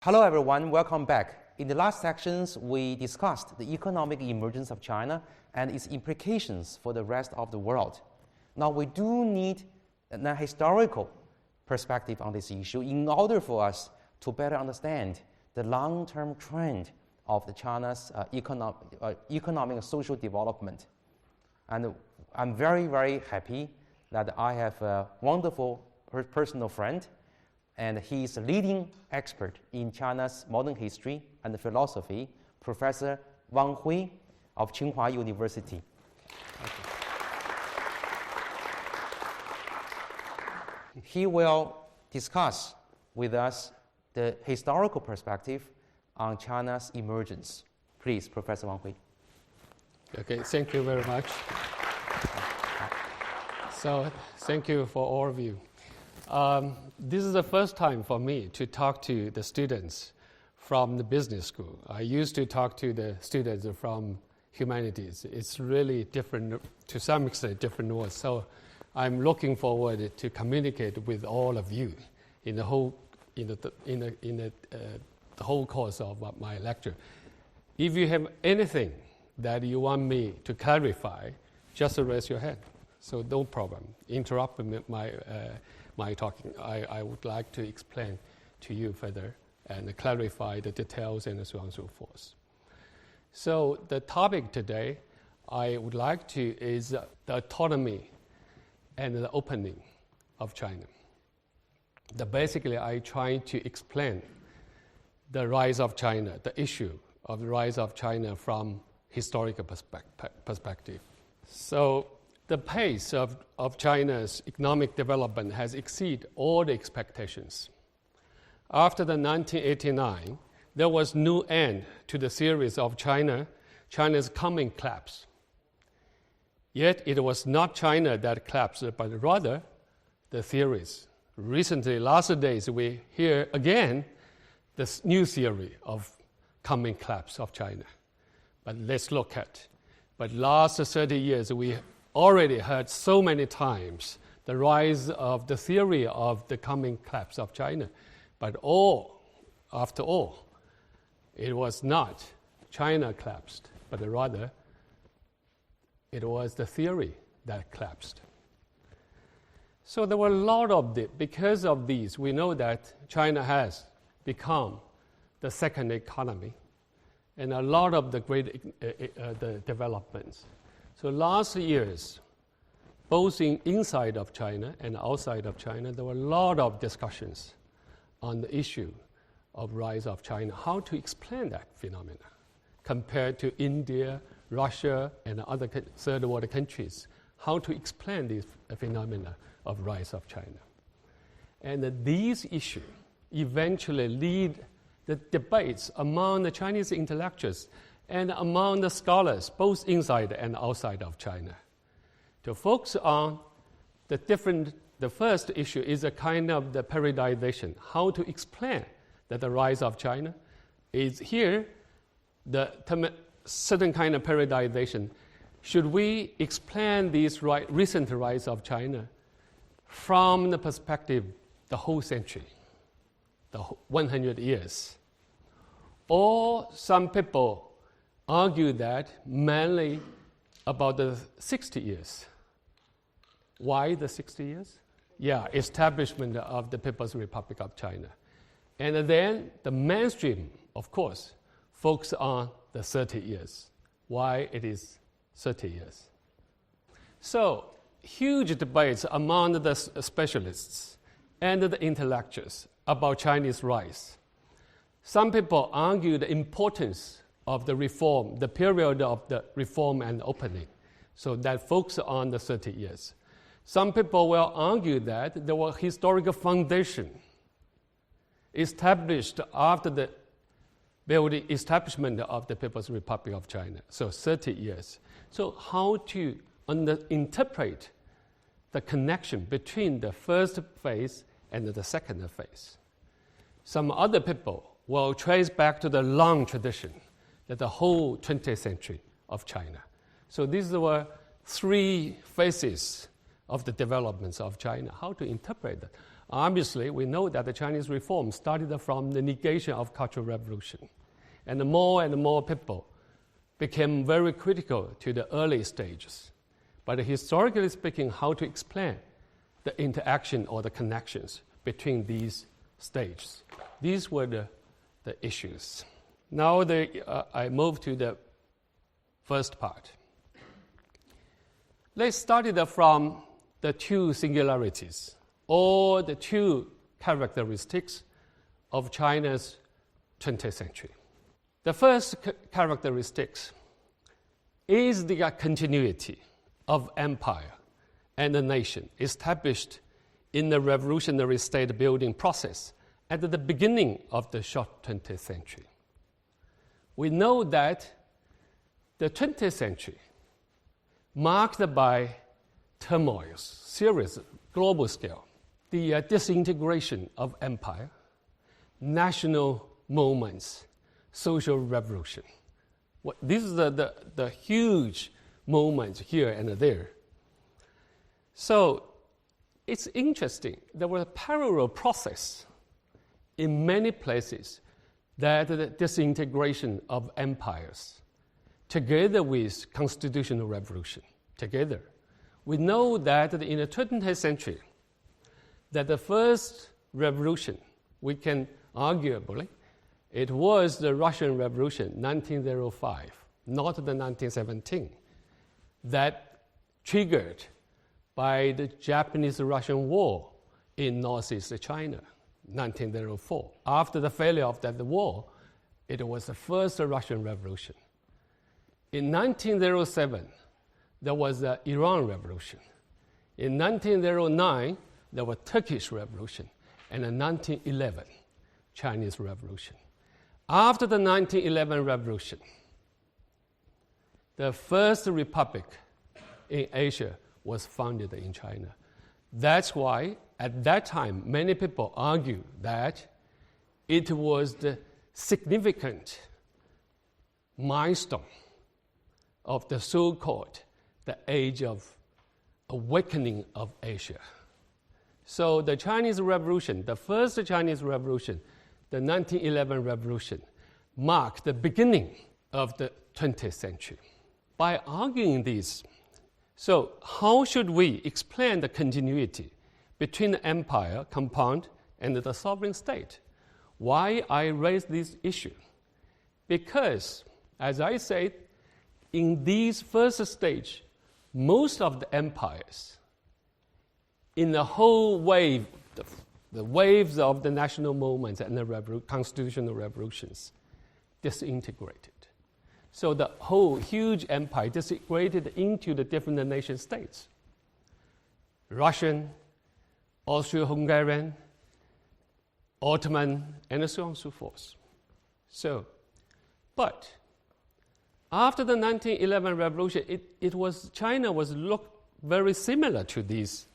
Hello everyone, welcome back. In the last sections, we discussed the economic emergence of China and its implications for the rest of the world. Now we do need a historical perspective on this issue in order for us to better understand the long-term trend of the China's economic and social development. And I'm very, very happy that I have a wonderful personal friend, and he is a leading expert in China's modern history and philosophy, Professor Wang of Tsinghua University. He will discuss with us the historical perspective on China's emergence. Please, Professor Wang. Okay, thank you very much. So, thank you for all of you. This is the first time for me to talk to the students from the business school. I used to talk to the students from humanities. It's really different, to some extent, different words. So I'm looking forward to communicate with all of you in the whole the whole course of my lecture. If you have anything that you want me to clarify, just raise your hand. So no problem. Interrupt my talking. I would like to explain to you further and clarify the details and so on and so forth. So the topic today I would like to is the autonomy and the opening of China. Basically, I try to explain the rise of China, the issue of the rise of China from historical perspective. So the pace of China's economic development has exceeded all the expectations. After the 1989, there was no end to the series of China's coming collapse. Yet it was not China that collapsed, but rather the theories. Recently, last days, we hear again this new theory of coming collapse of China. But let's look at. But last 30 years, we already heard so many times the rise of the theory of the coming collapse of China. But after all, it was not China collapsed, but rather it was the theory that collapsed. So there were a lot of because of these, we know that China has become the second economy and a lot of the great the developments. So last years, both inside of China and outside of China, there were a lot of discussions on the issue of rise of China, how to explain that phenomena compared to India, Russia, and other third world countries, how to explain this phenomena of rise of China. And these issues eventually lead the debates among the Chinese intellectuals and among the scholars, both inside and outside of China, to focus on the first issue is a kind of the periodization, how to explain that the rise of China is here, the certain kind of periodization. Should we explain this recent rise of China from the perspective the whole century, the 100 years? Or some people argue that mainly about the 60 years. Why the 60 years? Yeah, establishment of the People's Republic of China. And then the mainstream, of course, focus on the 30 years. Why it is 30 years? So, huge debates among the specialists and the intellectuals about Chinese rise. Some people argue the importance of the reform, the period of the reform and opening, so that focus on the 30 years. Some people will argue that there was historical foundation established after the establishment of the People's Republic of China, so 30 years. So how to interpret the connection between the first phase and the second phase? Some other people will trace back to the long tradition that the whole 20th century of China. So these were three phases of the developments of China. How to interpret that? Obviously, we know that the Chinese reform started from the negation of Cultural Revolution. And more people became very critical to the early stages. But historically speaking, how to explain the interaction or the connections between these stages? These were the issues. Now I move to the first part. Let's start it from the two singularities, or the two characteristics of China's 20th century. The first characteristic is the continuity of empire and the nation established in the revolutionary state building process at the beginning of the short 20th century. We know that the 20th century marked by turmoils, serious global scale, the disintegration of empire, national movements, social revolution. These are the huge moments here and there. So it's interesting. There was a parallel process in many places that the disintegration of empires, together with constitutional revolution, together. We know that in the 20th century, that the first revolution, we can arguably, it was the Russian Revolution, 1905, not the 1917, that triggered by the Japanese-Russian War in northeast China, 1904. After the failure of that war, it was the first Russian Revolution. In 1907, there was the Iran Revolution. In 1909, there was Turkish Revolution, and in 1911, Chinese Revolution. After the 1911 Revolution, the first republic in Asia was founded in China. That's why, at that time, many people argue that it was the significant milestone of the so-called the age of awakening of Asia. So the Chinese Revolution, the first Chinese Revolution, the 1911 Revolution, marked the beginning of the 20th century. By arguing this, so how should we explain the continuity between the empire, compound, and the sovereign state? Why I raise this issue? Because, as I said, in this first stage, most of the empires, in the whole wave, the waves of the national movements and the constitutional revolutions, disintegrated. So the whole huge empire disintegrated into the different nation states. Russian, Austro-Hungarian, Ottoman, and so on and so forth. So, but after the 1911 revolution, China was looked very similar to these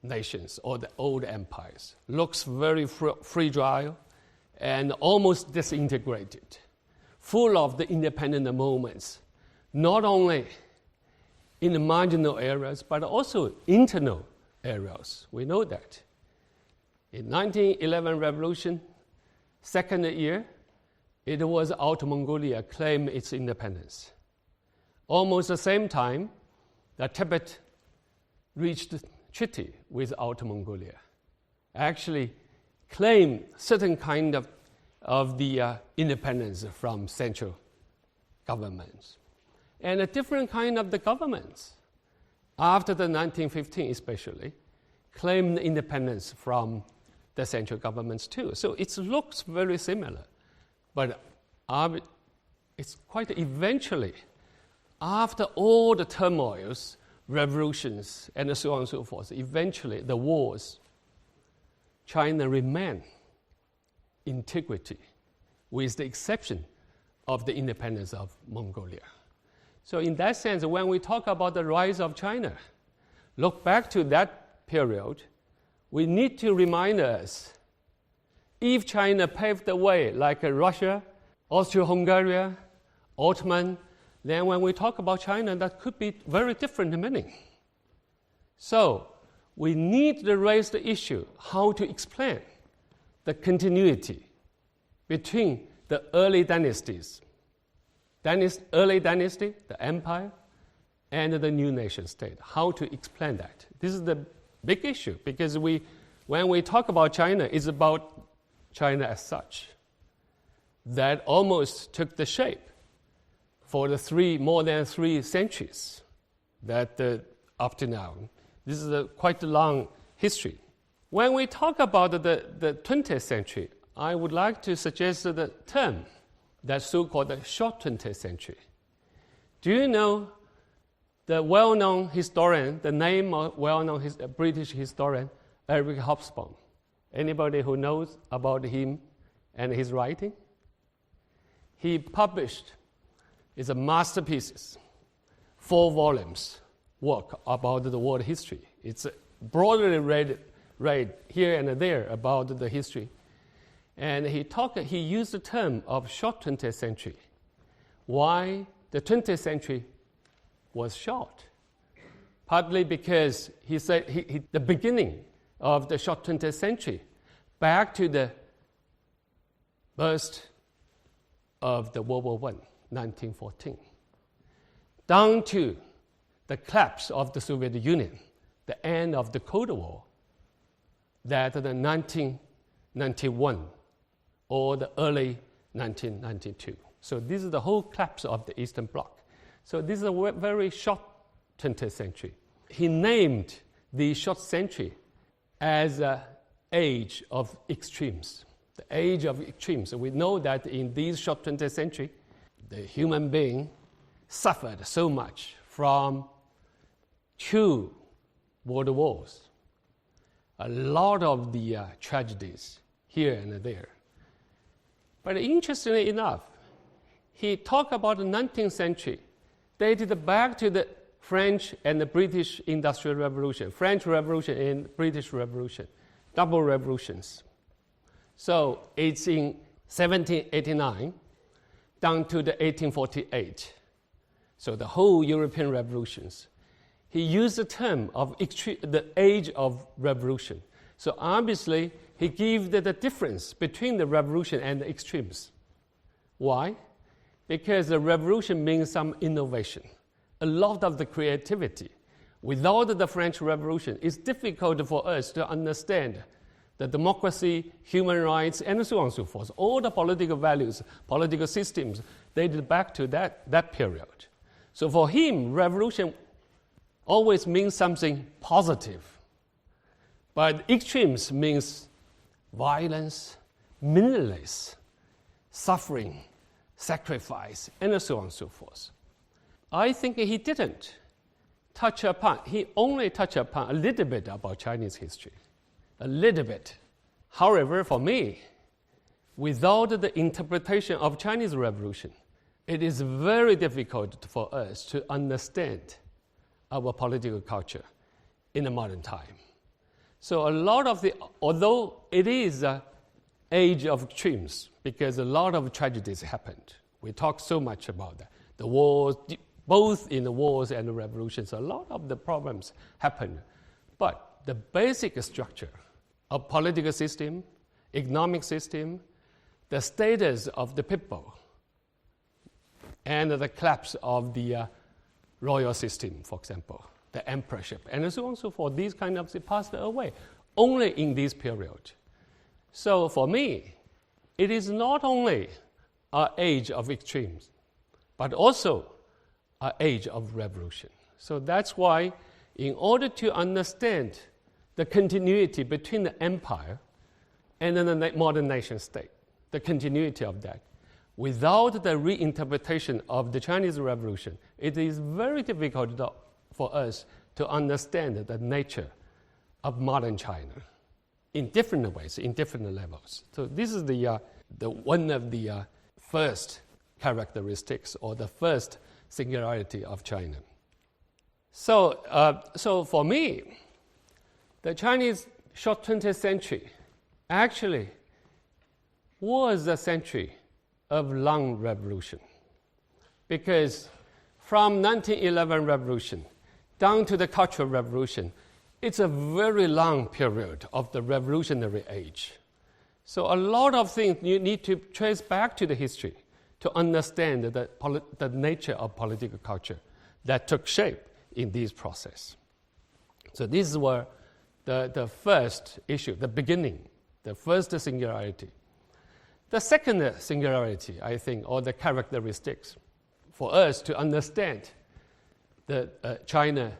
nations or the old empires. Looks very fragile and almost disintegrated, full of the independent movements, not only in the marginal areas, but also internal areas. We know that. In 1911 revolution, second year, it was Outer Mongolia claimed its independence. Almost the same time, the Tibet reached treaty with Outer Mongolia. Actually claimed certain kind of the independence from central governments. And a different kind of the governments, after the 1915 especially, claimed independence from the central governments too. So it looks very similar. But it's quite eventually, after all the turmoils, revolutions, and so on and so forth, eventually the wars, China remained integrity, with the exception of the independence of Mongolia. So in that sense, when we talk about the rise of China, look back to that period, we need to remind us, if China paved the way like Russia, Austro-Hungary, Ottoman, then when we talk about China, that could be very different meaning. So we need to raise the issue how to explain the continuity between the early dynasties, early dynasty, the empire, and the new nation state. How to explain that? This is the big issue, because when we talk about China, it's about China as such. That almost took the shape for the more than 3 centuries that up to now. This is quite a long history. When we talk about the 20th century, I would like to suggest the term, that so-called the short 20th century. Do you know the well-known historian, the name of well-known British historian, Eric Hobsbawm? Anybody who knows about him and his writing? He published, it's a masterpiece, 4 volumes work about the world history. It's broadly read here and there about the history. And he used the term of short 20th century. Why the 20th century was short? Partly because he said the beginning of the short 20th century, back to the burst of the World War I, 1914, down to the collapse of the Soviet Union, the end of the Cold War, that the 1991 or the early 1992. So this is the whole collapse of the Eastern Bloc. So this is a very short 20th century. He named the short century as an age of extremes. The age of extremes. So we know that in these short 20th century, the human being suffered so much from 2 world wars, a lot of the tragedies here and there. But interestingly enough, he talked about the 19th century, dated back to the French and the British Industrial Revolution, French Revolution and British Revolution, double revolutions. So it's in 1789 down to the 1848. So the whole European revolutions. He used the term of the age of revolution. So obviously, he gave the difference between the revolution and the extremes. Why? Because the revolution means some innovation, a lot of the creativity. Without the French Revolution, it's difficult for us to understand the democracy, human rights, and so on and so forth. All the political values, political systems, dated back to that period. So for him, revolution always means something positive. But extremes means violence, meaningless, suffering, sacrifice, and so on and so forth. I think he didn't touch upon, he only touched upon a little bit about Chinese history. A little bit. However, for me, without the interpretation of Chinese Revolution, it is very difficult for us to understand our political culture in the modern time. So a lot of although it is an age of extremes, because a lot of tragedies happened. We talk so much about that. The wars, both in the wars and the revolutions, a lot of the problems happened. But the basic structure of political system, economic system, the status of the people, and the collapse of the royal system, for example, the emperorship, and so on and so forth, these kind of things passed away only in this period. So for me, it is not only an age of extremes, but also an age of revolution. So that's why, in order to understand the continuity between the empire and then the modern nation state, the continuity of that, without the reinterpretation of the Chinese Revolution, it is very difficult for us to understand the nature of modern China in different ways, in different levels. So this is the one of the first characteristics or the first singularity of China. So for me, the Chinese short 20th century actually was a century of long revolution, because from 1911 revolution down to the Cultural Revolution, it's a very long period of the revolutionary age. So a lot of things you need to trace back to the history to understand the nature of political culture that took shape in this process. So these were the first issue, the beginning, the first singularity. The second singularity, I think, or the characteristics for us to understand China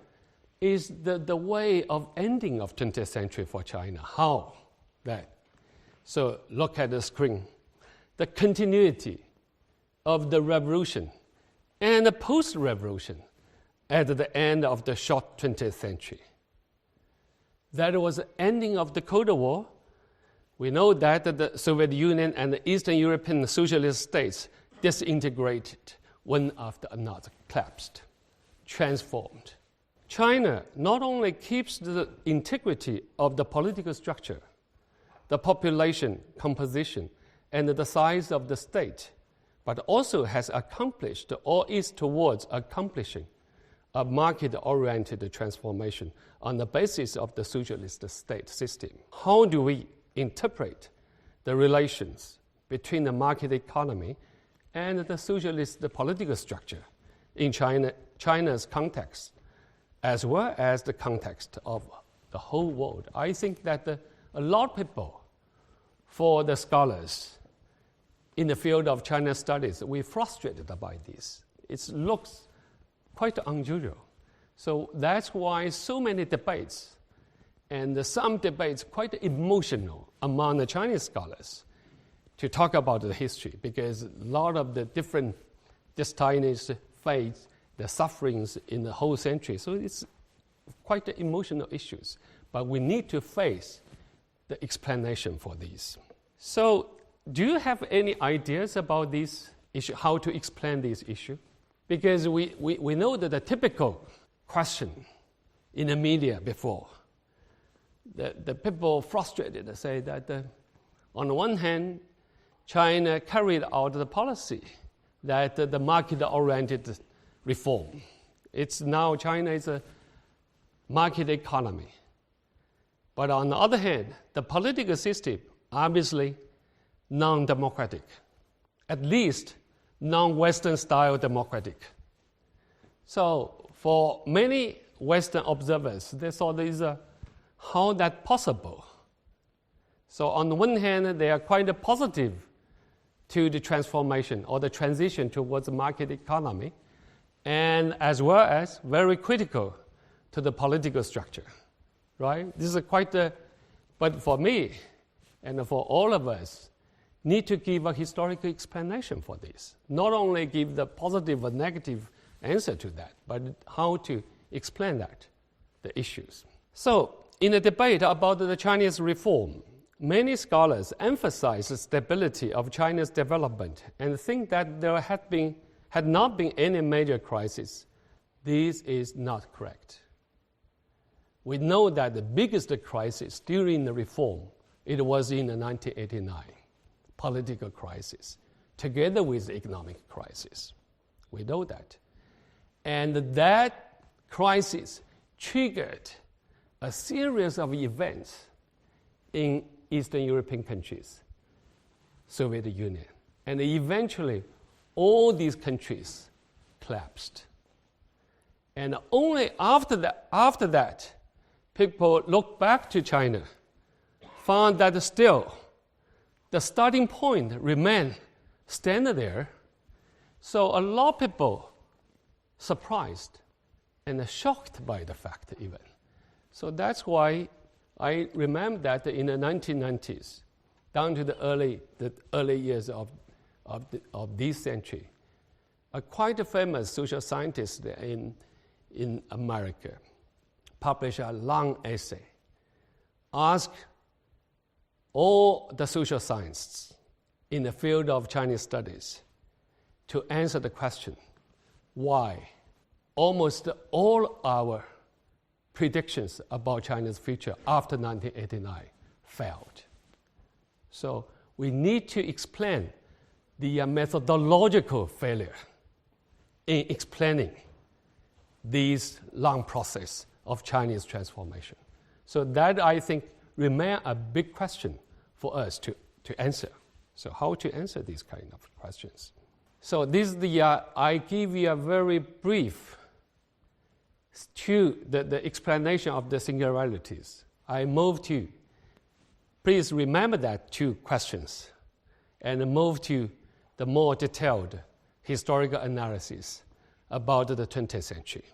is the way of ending of 20th century for China. How that? So look at the screen. The continuity of the revolution and the post-revolution at the end of the short 20th century. That was the ending of the Cold War. We know that the Soviet Union and the Eastern European socialist states disintegrated one after another, collapsed, transformed. China not only keeps the integrity of the political structure, the population composition, and the size of the state, but also has accomplished or is towards accomplishing a market-oriented transformation on the basis of the socialist state system. How do we interpret the relations between the market economy and the socialist political structure in China's context, as well as the context of the whole world? I think that a lot of people, for the scholars in the field of China studies, we're frustrated by this. It looks quite unusual. So that's why so many debates, and some debates quite emotional among the Chinese scholars to talk about the history, because a lot of the different Chinese faiths, the sufferings in the whole century. So it's quite emotional issues. But we need to face the explanation for these. So do you have any ideas about this issue, how to explain this issue? Because we know that the typical question in the media before, the people frustrated say that on the one hand, China carried out the policy that the market-oriented reform. It's now China is a market economy. But on the other hand, the political system, obviously non-democratic, at least non-Western style democratic. So for many Western observers, they saw this, how that possible. So on the one hand, they are quite positive to the transformation or the transition towards the market economy, and as well as very critical to the political structure, right? This is quite but for me and for all of us, need to give a historical explanation for this. Not only give the positive or negative answer to that, but how to explain that, the issues. So in the debate about the Chinese reform, many scholars emphasize the stability of China's development and think that there had not been any major crisis. This is not correct. We know that the biggest crisis during the reform, it was in the 1989 political crisis, together with the economic crisis. We know that. And that crisis triggered a series of events in Eastern European countries, Soviet Union. And eventually, all these countries collapsed. And only after that, people look back to China, found that still the starting point remained standing there. So a lot of people surprised and shocked by the fact even. So that's why I remember that in the 1990s, down to the early years of this century, a quite famous social scientist in America published a long essay, asked all the social scientists in the field of Chinese studies to answer the question, why almost all our predictions about China's future after 1989 failed. So we need to explain the methodological failure in explaining this long process of Chinese transformation. So that, I think, remains a big question for us to answer. So how to answer these kind of questions? So this is I give you a very brief to the explanation of the singularities. I move to, please remember that two questions, and move to the more detailed historical analysis about the 20th century.